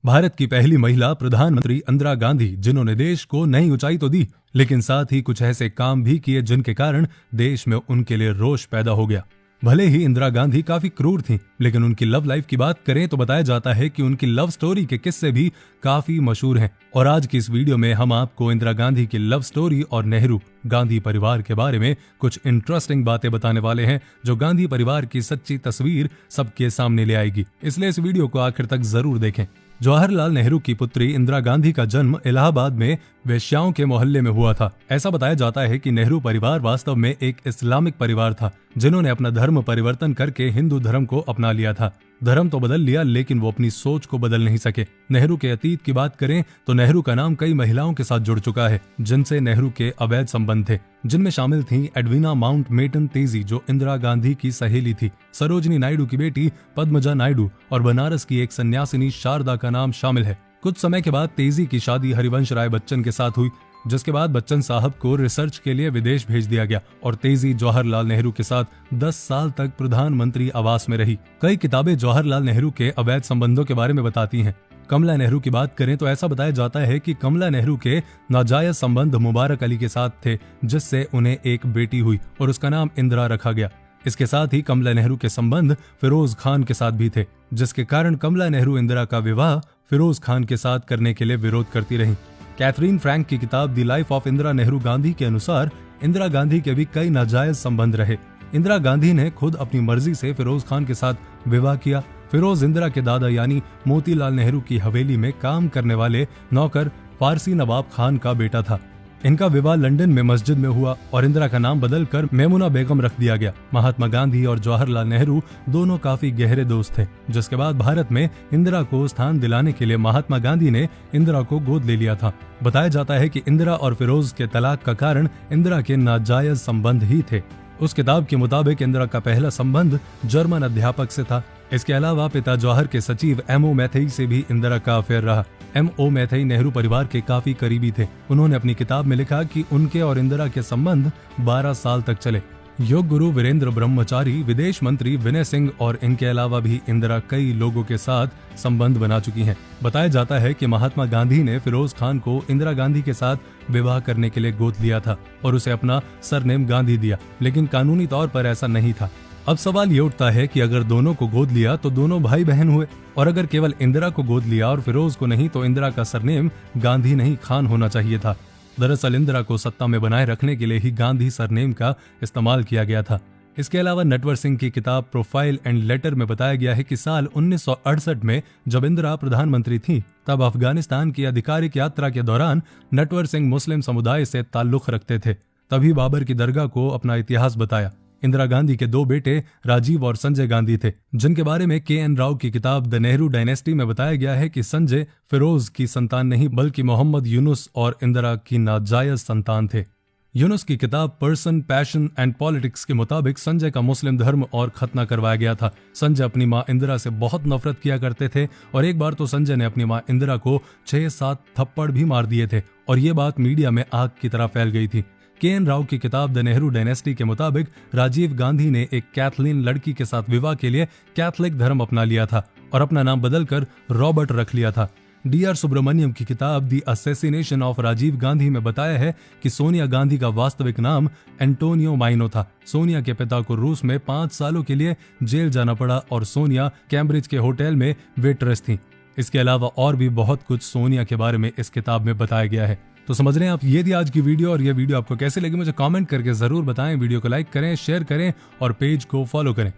भारत की पहली महिला प्रधानमंत्री इंदिरा गांधी, जिन्होंने देश को नई ऊंचाई तो दी, लेकिन साथ ही कुछ ऐसे काम भी किए जिनके कारण देश में उनके लिए रोष पैदा हो गया। भले ही इंदिरा गांधी काफी क्रूर थीं, लेकिन उनकी लव लाइफ की बात करें तो बताया जाता है कि उनकी लव स्टोरी के किस्से भी काफी मशहूर हैं। और आज की इस वीडियो में हम आपको इंदिरा गांधी की लव स्टोरी और नेहरू गांधी परिवार के बारे में कुछ इंटरेस्टिंग बातें बताने वाले हैं, जो गांधी परिवार की सच्ची तस्वीर सबके सामने ले आएगी। इसलिए इस वीडियो को आखिर तक जरूर देखें। जवाहरलाल नेहरू की पुत्री इंदिरा गांधी का जन्म इलाहाबाद में वेश्याओं के मोहल्ले में हुआ था। ऐसा बताया जाता है कि नेहरू परिवार वास्तव में एक इस्लामिक परिवार था, जिन्होंने अपना धर्म परिवर्तन करके हिंदू धर्म को अपना लिया था। धर्म तो बदल लिया, लेकिन वो अपनी सोच को बदल नहीं सके। नेहरू के अतीत की बात करें तो नेहरू का नाम कई महिलाओं के साथ जुड़ चुका है, जिनसे नेहरू के अवैध संबंध थे, जिनमें शामिल थी एडवीना माउंटबेटन तेजी, जो इंदिरा गांधी की सहेली थी, सरोजिनी नायडू की बेटी पद्मजा नायडू और बनारस की एक सन्यासिनी शारदा का नाम शामिल है। कुछ समय के बाद तेजी की शादी हरिवंश राय बच्चन के साथ हुई, जिसके बाद बच्चन साहब को रिसर्च के लिए विदेश भेज दिया गया और तेजी जवाहरलाल नेहरू के साथ 10 साल तक प्रधानमंत्री आवास में रही। कई किताबें जवाहरलाल नेहरू के अवैध संबंधों के बारे में बताती हैं। कमला नेहरू की बात करें तो ऐसा बताया जाता है कि कमला नेहरू के नाजायज संबंध मुबारक अली के साथ थे, जिससे उन्हें एक बेटी हुई और उसका नाम इंदिरा रखा गया। इसके साथ ही कमला नेहरू के संबंध फिरोज खान के साथ भी थे, जिसके कारण कमला नेहरू इंदिरा का विवाह फिरोज खान के साथ करने के लिए विरोध करती रहीं। कैथरीन फ्रैंक की किताब the life of Indira Nehru Gandhi के अनुसार इंदिरा गांधी के भी कई नाजायज संबंध रहे। इंदिरा गांधी ने खुद अपनी मर्जी से फिरोज खान के साथ विवाह किया। फिरोज इंदिरा के दादा यानी मोतीलाल नेहरू की हवेली में काम करने वाले नौकर फारसी नवाब खान का बेटा था। इनका विवाह लंदन में मस्जिद में हुआ और इंदिरा का नाम बदलकर मेमुना बेगम रख दिया गया। महात्मा गांधी और जवाहरलाल नेहरू दोनों काफी गहरे दोस्त थे, जिसके बाद भारत में इंदिरा को स्थान दिलाने के लिए महात्मा गांधी ने इंदिरा को गोद ले लिया था। बताया जाता है कि इंदिरा और फिरोज के तलाक का कारण इंदिरा के नाजायज संबंध ही थे। उस किताब के मुताबिक इंदिरा का पहला संबंध जर्मन अध्यापक से था। इसके अलावा पिता जवाहर के सचिव M.O. मैथई से भी इंदिरा का अफेयर रहा। M.O. मैथई नेहरू परिवार के काफी करीबी थे। उन्होंने अपनी किताब में लिखा कि उनके और इंदिरा के संबंध 12 साल तक चले। योग गुरु वीरेंद्र ब्रह्मचारी, विदेश मंत्री विनय सिंह और इनके अलावा भी इंदिरा कई लोगों के साथ संबंध बना चुकी हैं। बताया जाता है कि महात्मा गांधी ने फिरोज खान को इंदिरा गांधी के साथ विवाह करने के लिए गोद लिया था और उसे अपना सरनेम गांधी दिया, लेकिन कानूनी तौर पर ऐसा नहीं था। अब सवाल ये उठता है कि अगर दोनों को गोद लिया तो दोनों भाई बहन हुए, और अगर केवल इंदिरा को गोद लिया और फिरोज को नहीं, तो इंदिरा का सरनेम गांधी नहीं खान होना चाहिए था। दरअसल इंदिरा को सत्ता में बनाए रखने के लिए ही गांधी सरनेम का इस्तेमाल किया गया था। इसके अलावा नटवर सिंह की किताब प्रोफाइल एंड लेटर में बताया गया है कि साल 1968 में जब इंदिरा प्रधानमंत्री थी, तब अफगानिस्तान की आधिकारिक यात्रा के दौरान नटवर सिंह मुस्लिम समुदाय से ताल्लुक रखते थे। तभी बाबर की दरगाह को अपना इतिहास बताया। इंदिरा गांधी के 2 बेटे राजीव और संजय गांधी थे, जिनके बारे में K.N. राव की किताब द नेहरू डायनेस्टी में बताया गया है कि संजय फिरोज की संतान नहीं, बल्कि मोहम्मद यूनुस और इंदिरा की नाजायज संतान थे। यूनुस की किताब पर्सन, पैशन एंड पॉलिटिक्स के मुताबिक संजय का मुस्लिम धर्म और खतना करवाया गया था। संजय अपनी मां इंदिरा से बहुत नफरत किया करते थे और एक बार तो संजय ने अपनी मां इंदिरा को 6-7 थप्पड़ भी मार दिए थे और ये बात मीडिया में आग की तरह फैल गई थी। K.N. राव की किताब द नेहरू डायनेस्टी के मुताबिक राजीव गांधी ने एक कैथलीन लड़की के साथ विवाह के लिए कैथलिक धर्म अपना लिया था और अपना नाम बदलकर रॉबर्ट रख लिया था। D.R. सुब्रमण्यम की किताब The Assassination of Rajiv Gandhi में बताया है कि सोनिया गांधी का वास्तविक नाम एंटोनियो माइनो था। सोनिया के पिता को रूस में 5 सालों के लिए जेल जाना पड़ा और सोनिया कैम्ब्रिज के होटल में वेट्रेस थी। इसके अलावा और भी बहुत कुछ सोनिया के बारे में इस किताब में बताया गया है। तो समझ रहे हैं आप, ये थी आज की वीडियो, और ये वीडियो आपको कैसे लगी मुझे कमेंट करके जरूर बताएं। वीडियो को लाइक करें, शेयर करें और पेज को फॉलो करें।